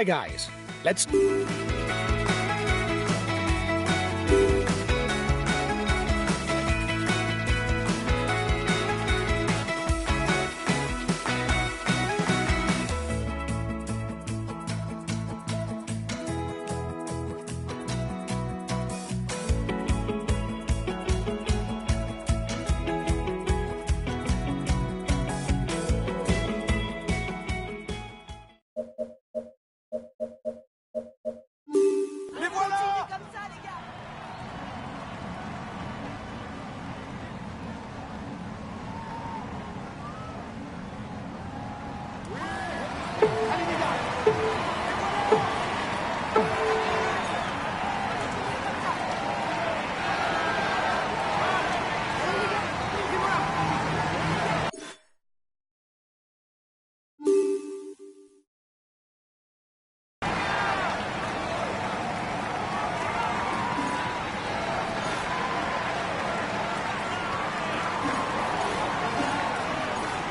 Hi guys, let's...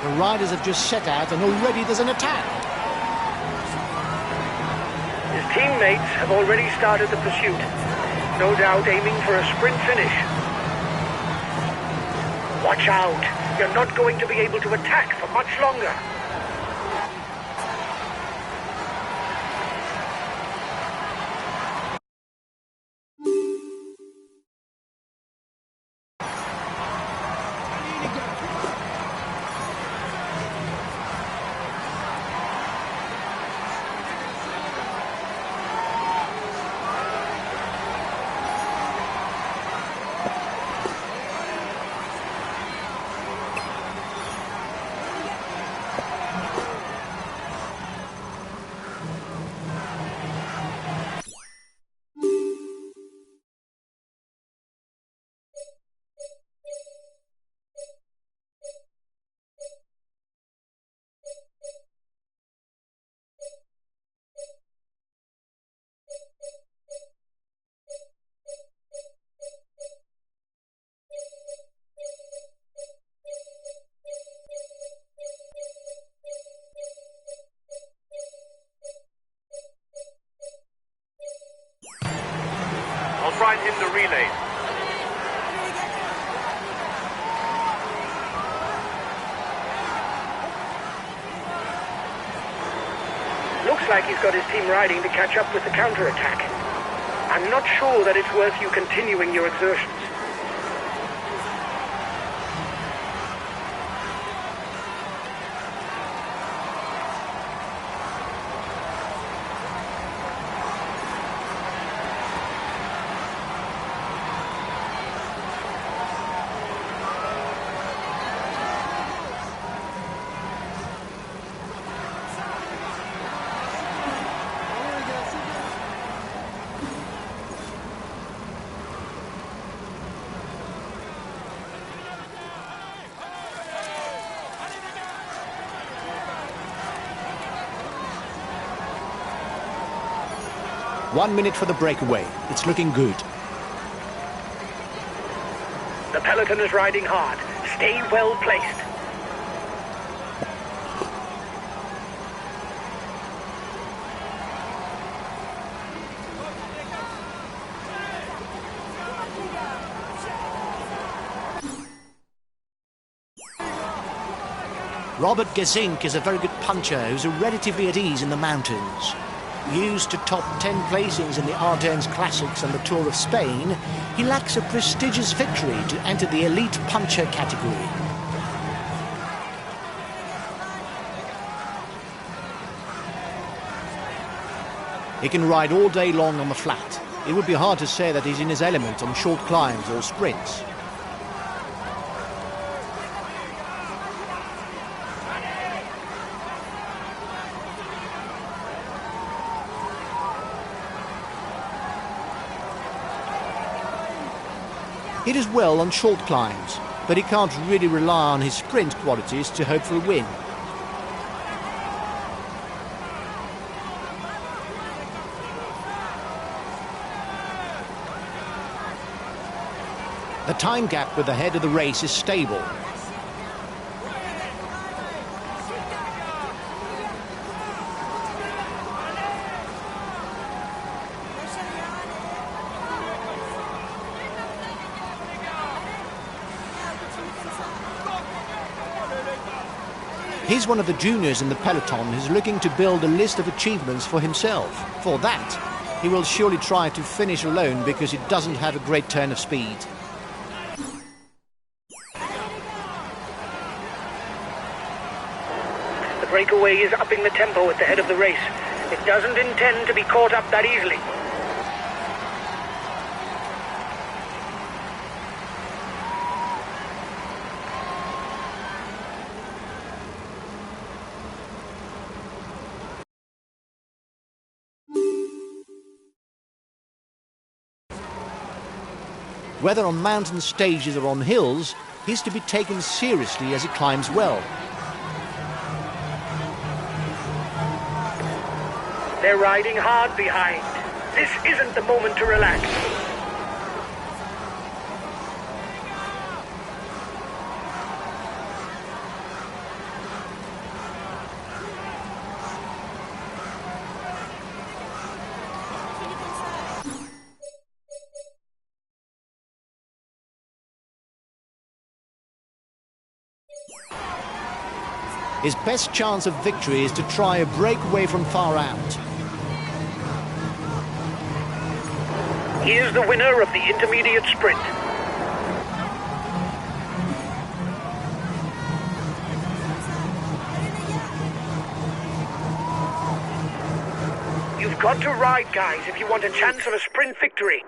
The riders have just set out and already there's an attack. His teammates have already started the pursuit, no doubt aiming for a sprint finish. Watch out! You're not going to be able to attack for much longer. I'll find him the relay. Looks like he's got his team riding to catch up with the counterattack. I'm not sure that it's worth you continuing your exertions. One minute for the breakaway. It's looking good. The peloton is riding hard. Stay well placed. Robert Gesink is a very good puncher who's relatively at ease in the mountains. Used to top 10 placings in the Ardennes Classics and the Tour of Spain, he lacks a prestigious victory to enter the elite puncher category. He can ride all day long on the flat. It would be hard to say that he's in his element on short climbs or sprints. He does well on short climbs, but he can't really rely on his sprint qualities to hope for a win. The time gap with the head of the race is stable. He's one of the juniors in the peloton who's looking to build a list of achievements for himself. For that, he will surely try to finish alone because he doesn't have a great turn of speed. The breakaway is upping the tempo at the head of the race. It doesn't intend to be caught up that easily. Whether on mountain stages or on hills, he's to be taken seriously as he climbs well. They're riding hard behind. This isn't the moment to relax. His best chance of victory is to try a breakaway from far out. He is the winner of the intermediate sprint. You've got to ride, guys, if you want a chance of a sprint victory.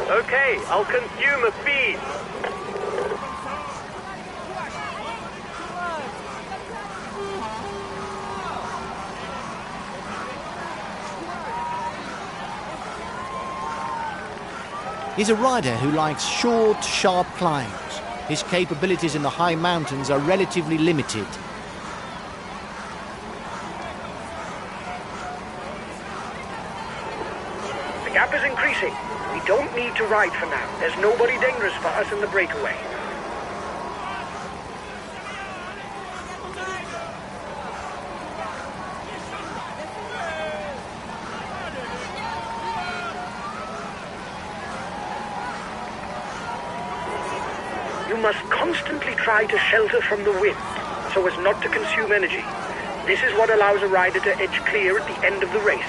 Okay, I'll consume a feed. He's a rider who likes short, sharp climbs. His capabilities in the high mountains are relatively limited. The gap is increasing. We don't need to ride for now. There's nobody dangerous for us in the breakaway. You must constantly try to shelter from the wind so as not to consume energy. This is what allows a rider to edge clear at the end of the race.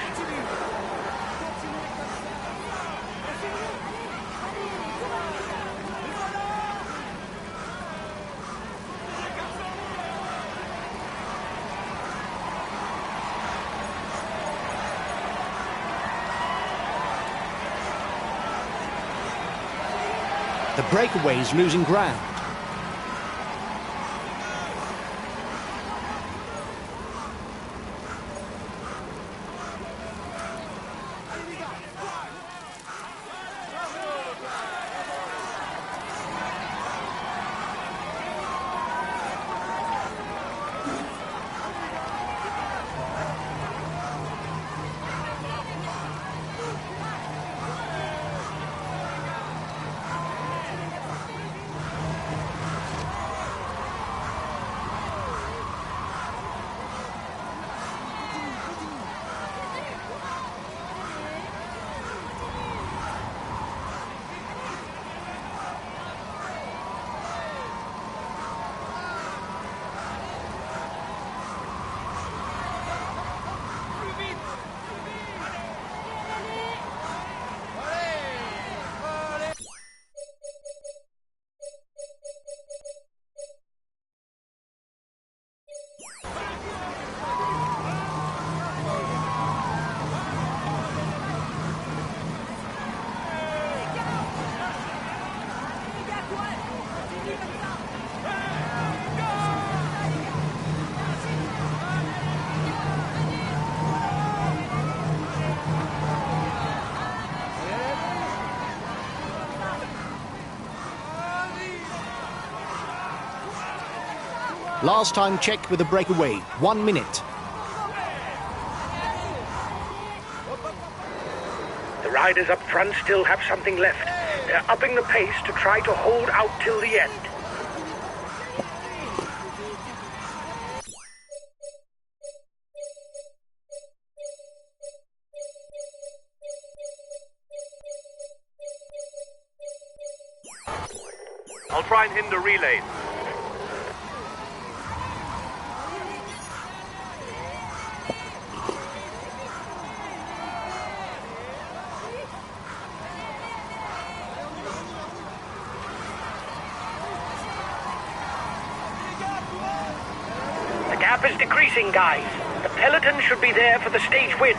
The breakaway is losing ground. Last time check with the breakaway, 1 minute. The riders up front still have something left. They're upping the pace to try to hold out till the end. in the relays. The gap is decreasing, guys. The peloton should be there for the stage win.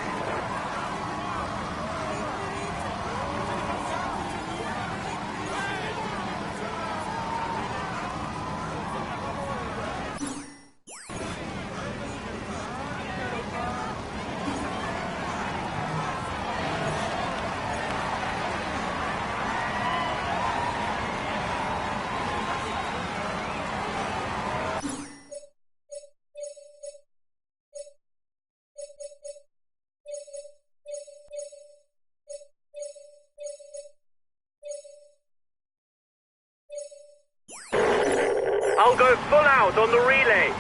I'll go full out on the relay.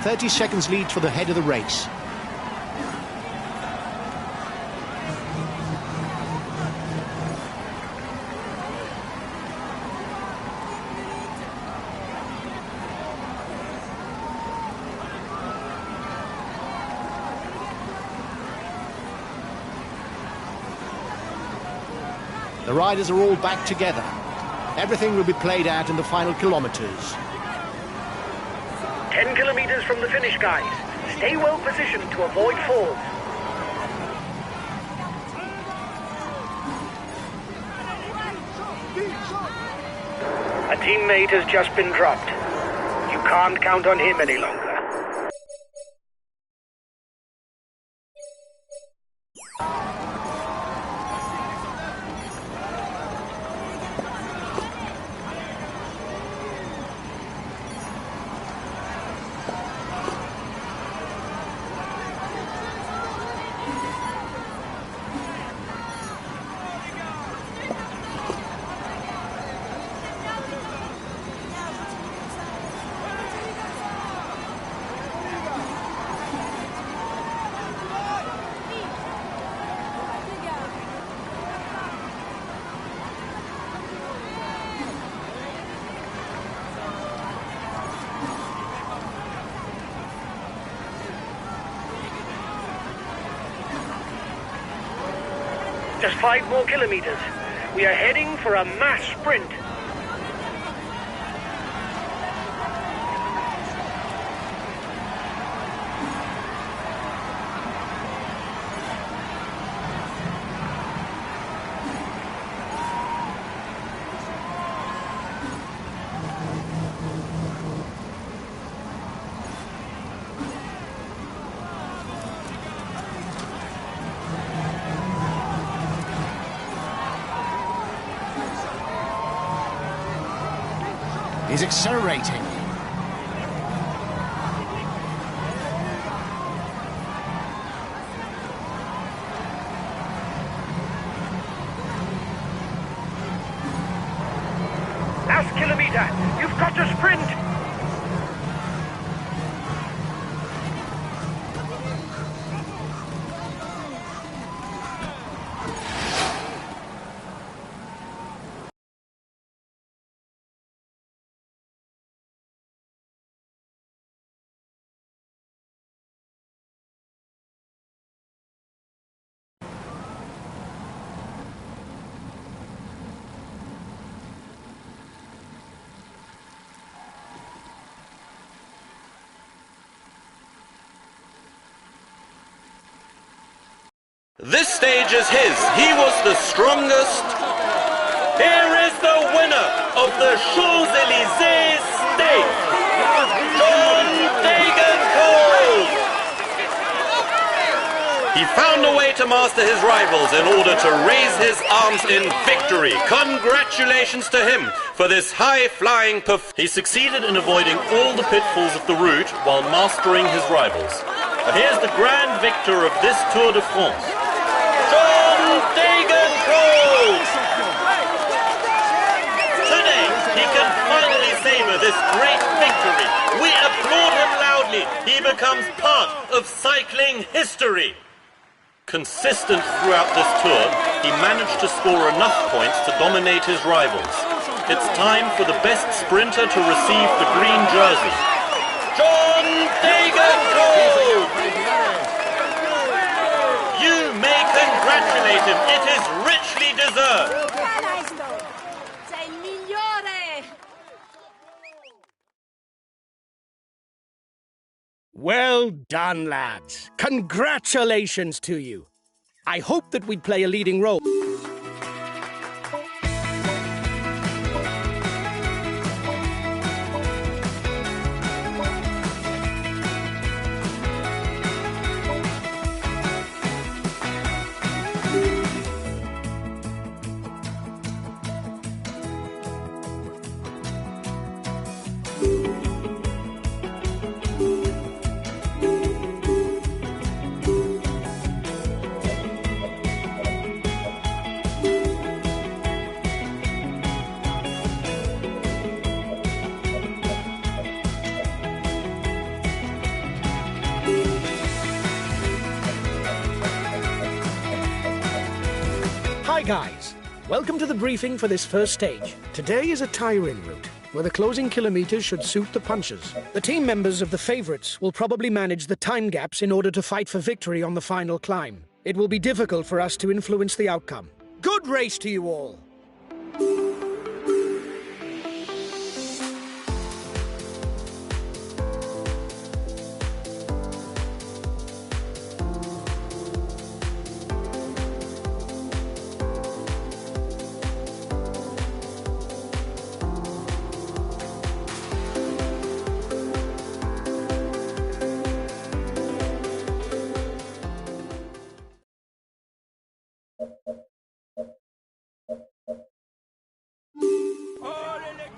"30 seconds lead for the head of the race." The riders are all back together. Everything will be played out in the final kilometres. 10 kilometers from the finish, guys. Stay well positioned to avoid falls. A teammate has just been dropped. You can't count on him any longer. Just 5 more kilometers. We are heading for a mass sprint. He's accelerating. Last kilometer. You've got to sprint. This stage is his. He was the strongest. Here is the winner of the Champs-Élysées Stakes, John Degenkolb. He found a way to master his rivals in order to raise his arms in victory. Congratulations to him for this high-flying He succeeded in avoiding all the pitfalls of the route while mastering his rivals. Here's the grand victor of this Tour de France, John Degenkolb! Today, he can finally savor this great victory. We applaud him loudly. He becomes part of cycling history. Consistent throughout this tour, he managed to score enough points to dominate his rivals. It's time for the best sprinter to receive the green jersey. John Degenkolb! You may congratulate him. It is richly deserved. Sei il migliore! Well done, lads. Congratulations to you. I hope that we'd play a leading role. Hi guys, welcome to the briefing for this first stage. Today is a tie-in route, where the closing kilometers should suit the punchers. The team members of the favourites will probably manage the time gaps in order to fight for victory on the final climb. It will be difficult for us to influence the outcome. Good race to you all!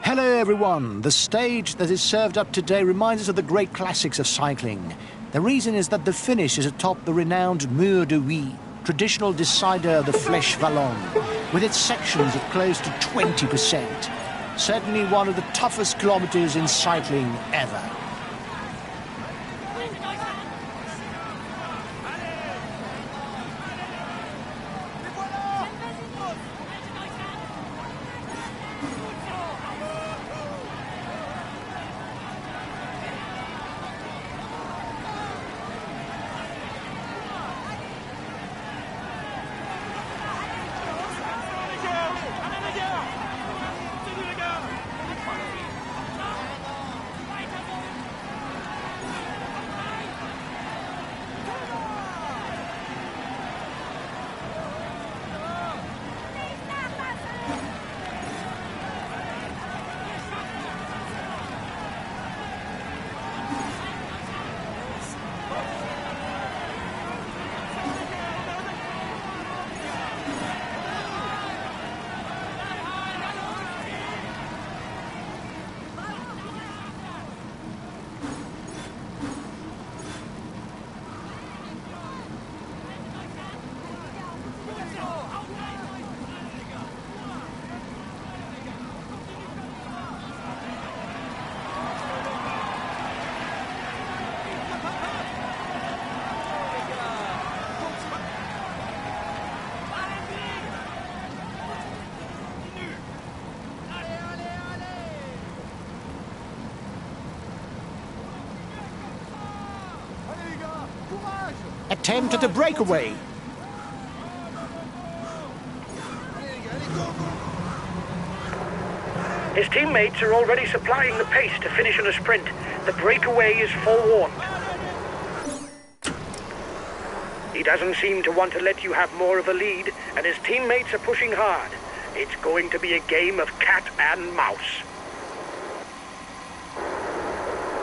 Hello everyone. The stage that is served up today reminds us of the great classics of cycling. The reason is that the finish is atop the renowned Mur de Huy, traditional decider of the Flèche Wallonne, with its sections of close to 20%. Certainly one of the toughest kilometers in cycling ever. Attempt at a breakaway. His teammates are already supplying the pace to finish in a sprint. The breakaway is forewarned. He doesn't seem to want to let you have more of a lead, and his teammates are pushing hard. It's going to be a game of cat and mouse.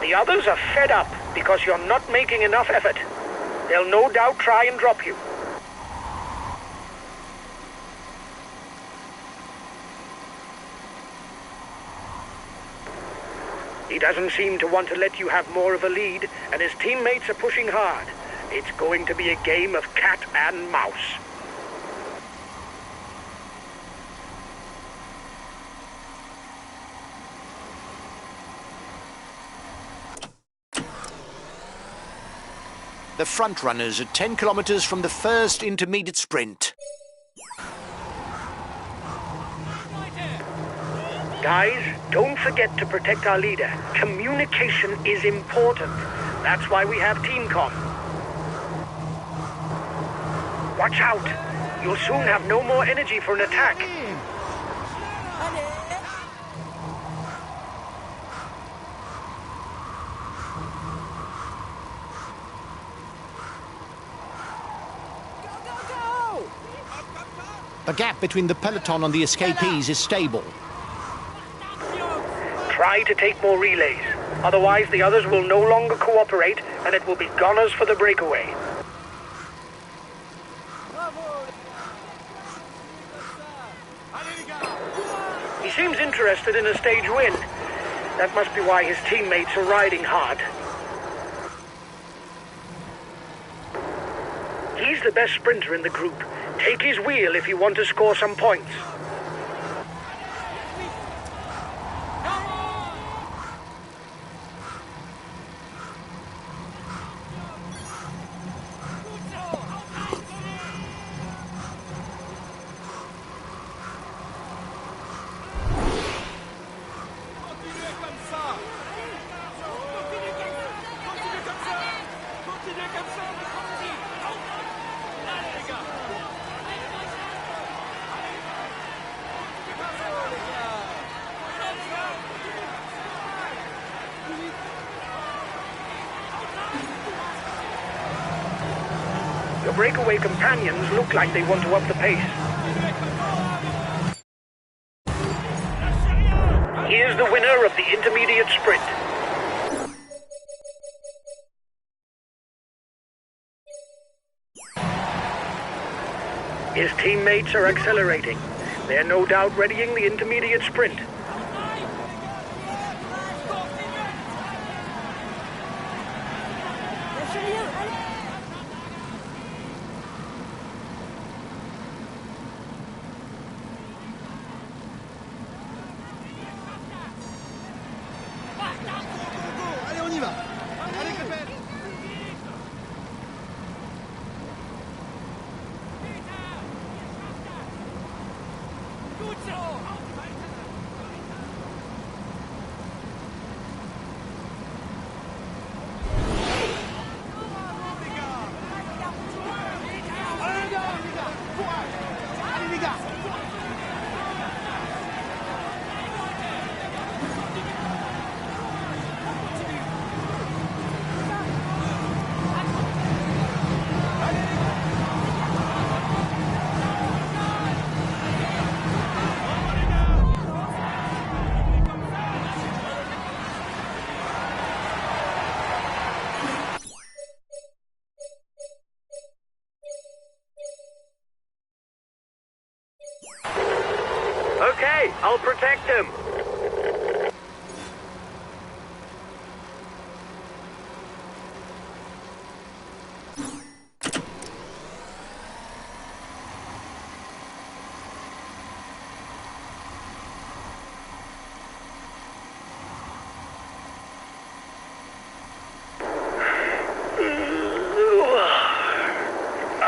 The others are fed up because you're not making enough effort. They'll no doubt try and drop you. He doesn't seem to want to let you have more of a lead, and his teammates are pushing hard. It's going to be a game of cat and mouse. The front runners are 10 kilometres from the first intermediate sprint. Guys, don't forget to protect our leader. Communication is important. That's why we have team comm. Watch out! You'll soon have no more energy for an attack. The gap between the peloton and the escapees is stable. Try to take more relays. Otherwise, the others will no longer cooperate, and it will be goners for the breakaway. He seems interested in a stage win. That must be why his teammates are riding hard. He's the best sprinter in the group. Take his wheel if you want to score some points. Your breakaway companions look like they want to up the pace. Here's the winner of the intermediate sprint. His teammates are accelerating. They're no doubt readying the intermediate sprint. Okay, I'll protect him.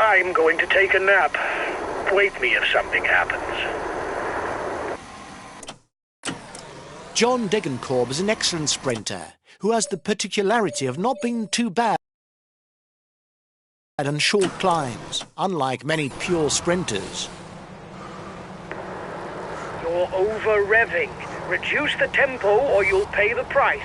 I'm going to take a nap. Wake me if something happens. John Degenkorb is an excellent sprinter who has the particularity of not being too bad on short climbs, unlike many pure sprinters. You're over-revving. Reduce the tempo or you'll pay the price.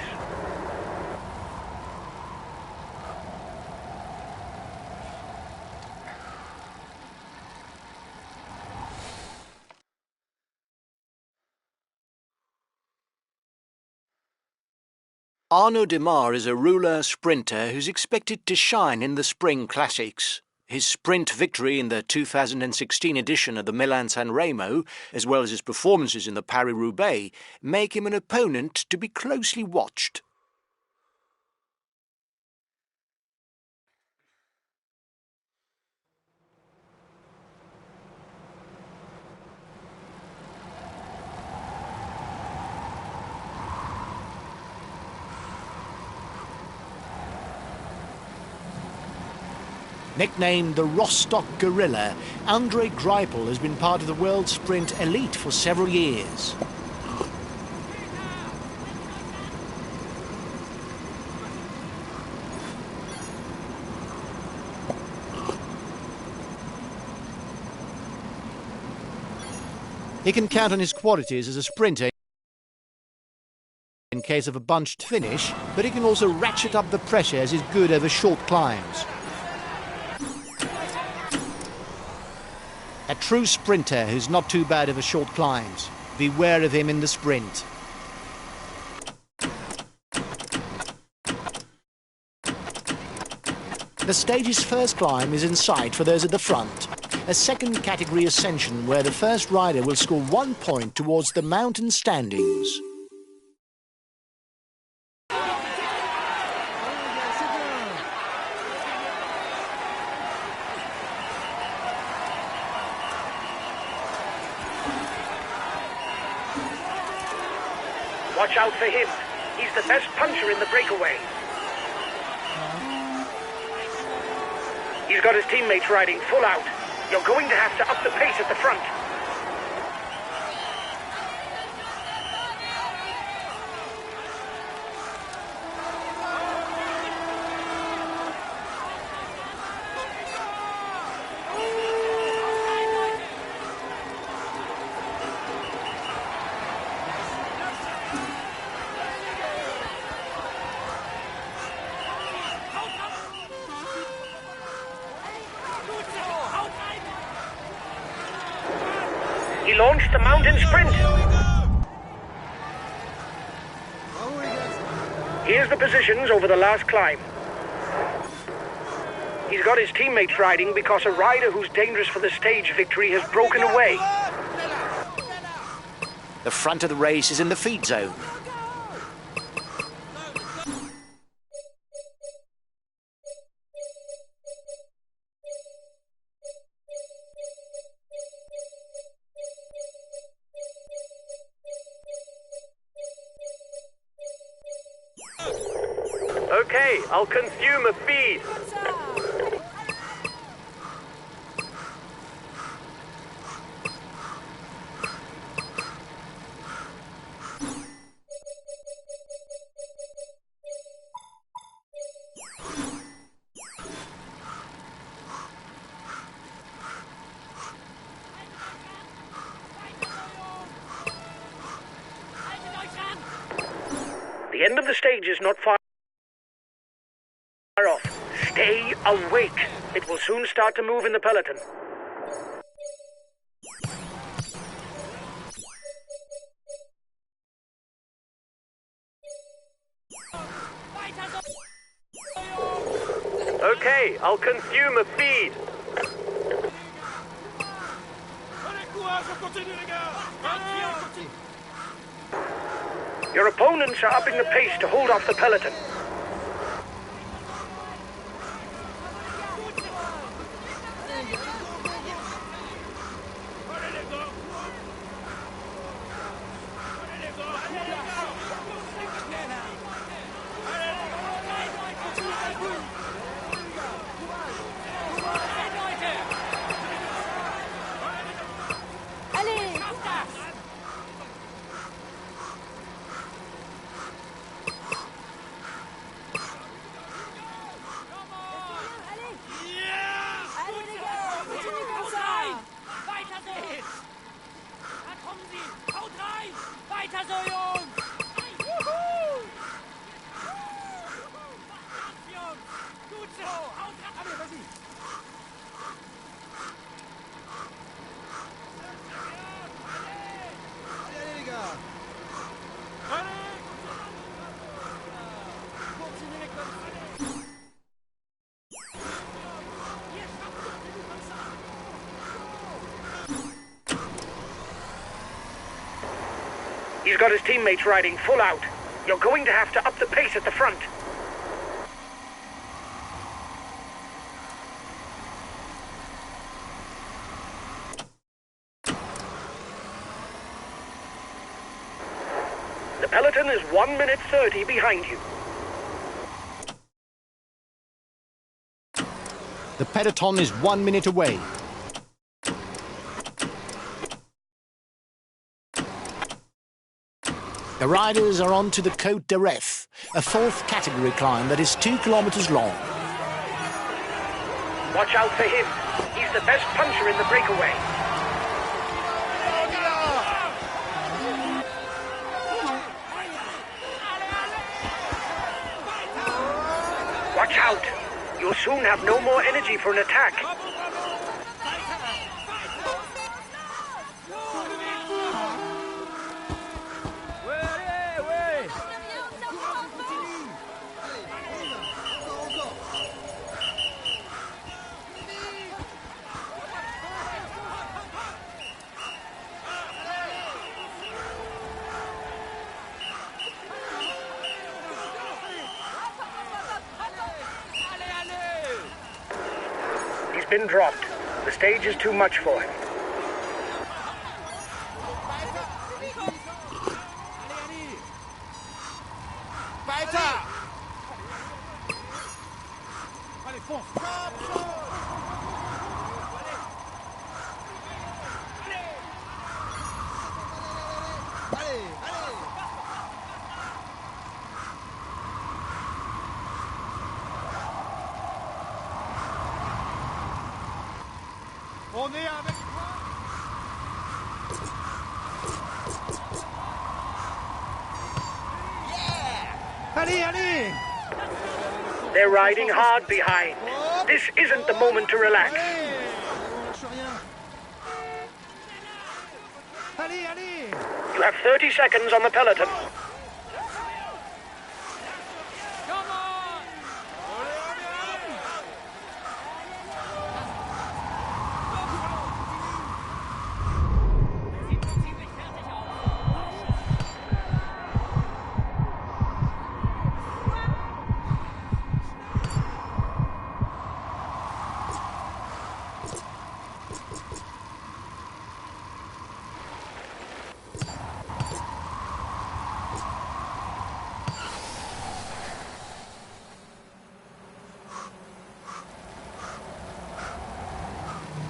Arnaud Demar is a ruler sprinter who's expected to shine in the Spring Classics. His sprint victory in the 2016 edition of the Milan-San Remo, as well as his performances in the Paris-Roubaix, make him an opponent to be closely watched. Nicknamed the Rostock Gorilla, Andrei Greipel has been part of the world sprint elite for several years. He can count on his qualities as a sprinter in case of a bunched finish, but he can also ratchet up the pressure as he's good over short climbs. A true sprinter who's not too bad over short climbs. Beware of him in the sprint. The stage's first climb is in sight for those at the front. A second category ascension where the first rider will score 1 point towards the mountain standings. Watch out for him. He's the best puncher in the breakaway. He's got his teammates riding full out. You're going to have to up the pace at the front. He launched the mountain sprint. Here's the positions over the last climb. He's got his teammates riding because a rider who's dangerous for the stage victory has broken away. The front of the race is in the feed zone. Okay, I'll consume a feed. The end of the stage is not far off. Stay awake. It will soon start to move in the peloton. Okay, I'll consume a feed. Your opponents are upping the pace to hold off the peloton. He's got his teammates riding full out. You're going to have to up the pace at the front. The peloton is 1 minute 30 behind you. The peloton is 1 minute away. The riders are on to the Côte d'Areth, a fourth category climb that is 2 kilometers long. Watch out for him. He's the best puncher in the breakaway. Watch out. You'll soon have no more energy for an attack. He's been dropped. The stage is too much for him. They're riding hard behind. This isn't the moment to relax. You have 30 seconds on the peloton.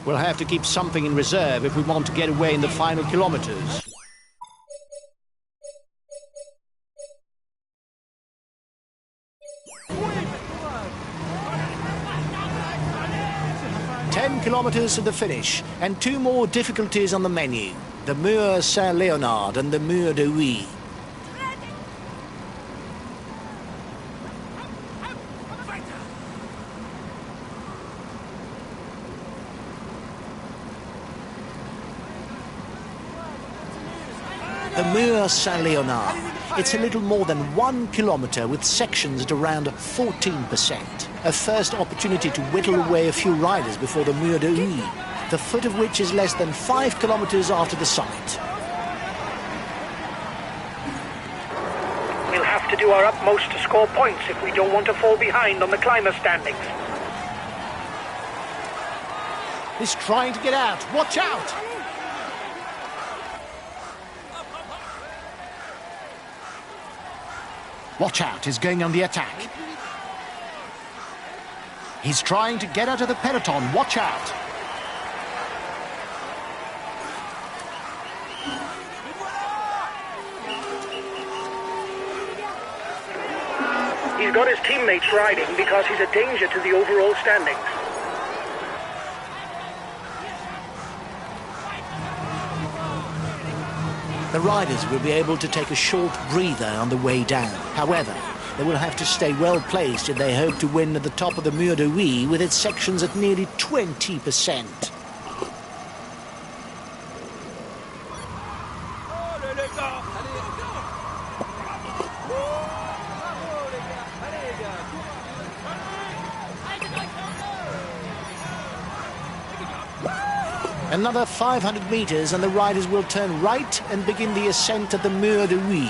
We'll have to keep something in reserve if we want to get away in the final kilometers. Kilometers to the finish, and 2 more difficulties on the menu. The Mur Saint-Léonard and the Mur de Huy. The Mur Saint-Léonard. It's a little more than 1 kilometre with sections at around 14%. A first opportunity to whittle away a few riders before the Mur de Huy, the foot of which is less than 5 kilometres after the summit. We'll have to do our utmost to score points if we don't want to fall behind on the climber standings. He's trying to get out. Watch out! Watch out, he's going on the attack. He's trying to get out of the peloton. Watch out! He's got his teammates riding because he's a danger to the overall standings. The riders will be able to take a short breather on the way down. However, they will have to stay well placed if they hope to win at the top of the Mur de Huy with its sections at nearly 20%. Another 500 meters and the riders will turn right and begin the ascent of the Mur de Huy.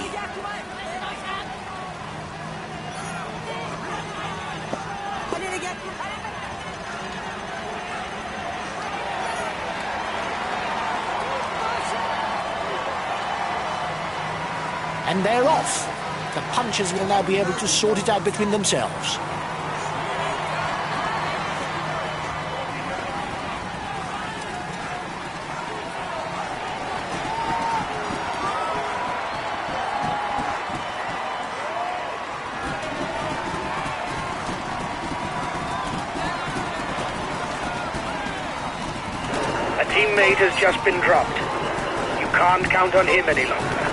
And they're off. The punchers will now be able to sort it out between themselves. A teammate has just been dropped. You can't count on him any longer.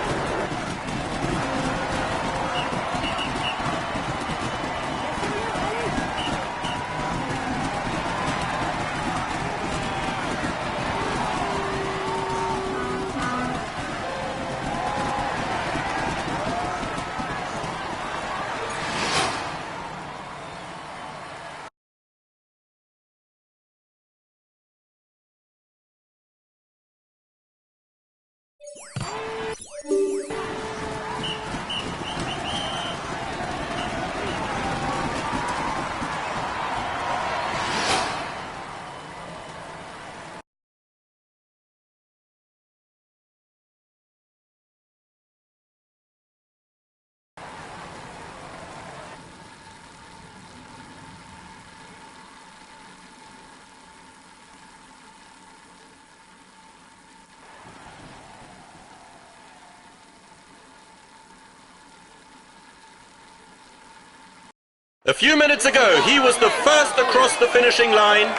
A few minutes ago, he was the first across the finishing line.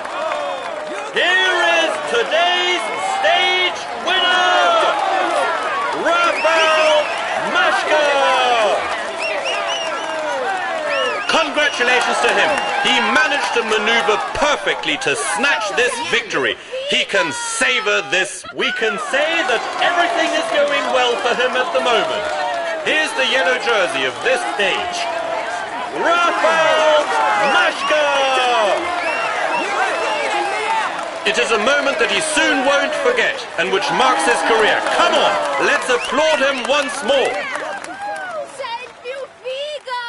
Here is today's stage winner, Rafał Maszka! Congratulations to him. He managed to maneuver perfectly to snatch this victory. He can savor this. We can say that everything is going well for him at the moment. Here's the yellow jersey of this stage. Rafał Maszka! It is a moment that he soon won't forget and which marks his career. Come on, let's applaud him once more. Sei il più figo!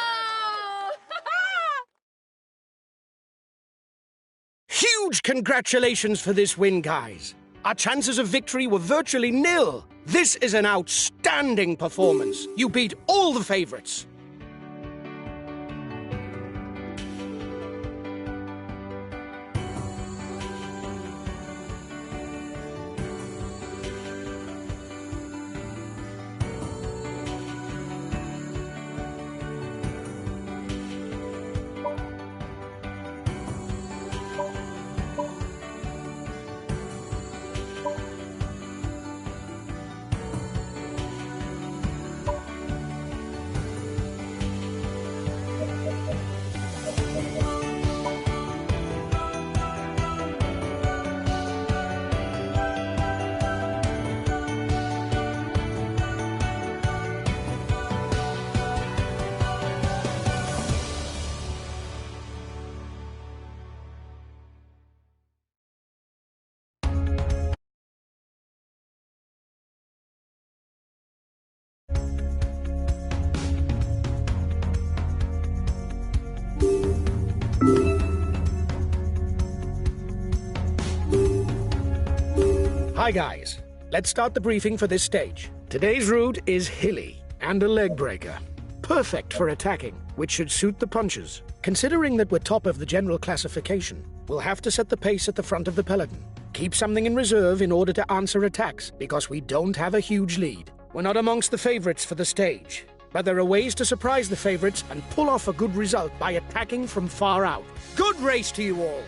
Huge congratulations for this win, guys. Our chances of victory were virtually nil. This is an outstanding performance. You beat all the favorites. Hi guys, let's start the briefing for this stage. Today's route is hilly and a leg breaker. Perfect for attacking, which should suit the punchers. Considering that we're top of the general classification, we'll have to set the pace at the front of the peloton. Keep something in reserve in order to answer attacks, because we don't have a huge lead. We're not amongst the favorites for the stage, but there are ways to surprise the favorites and pull off a good result by attacking from far out. Good race to you all!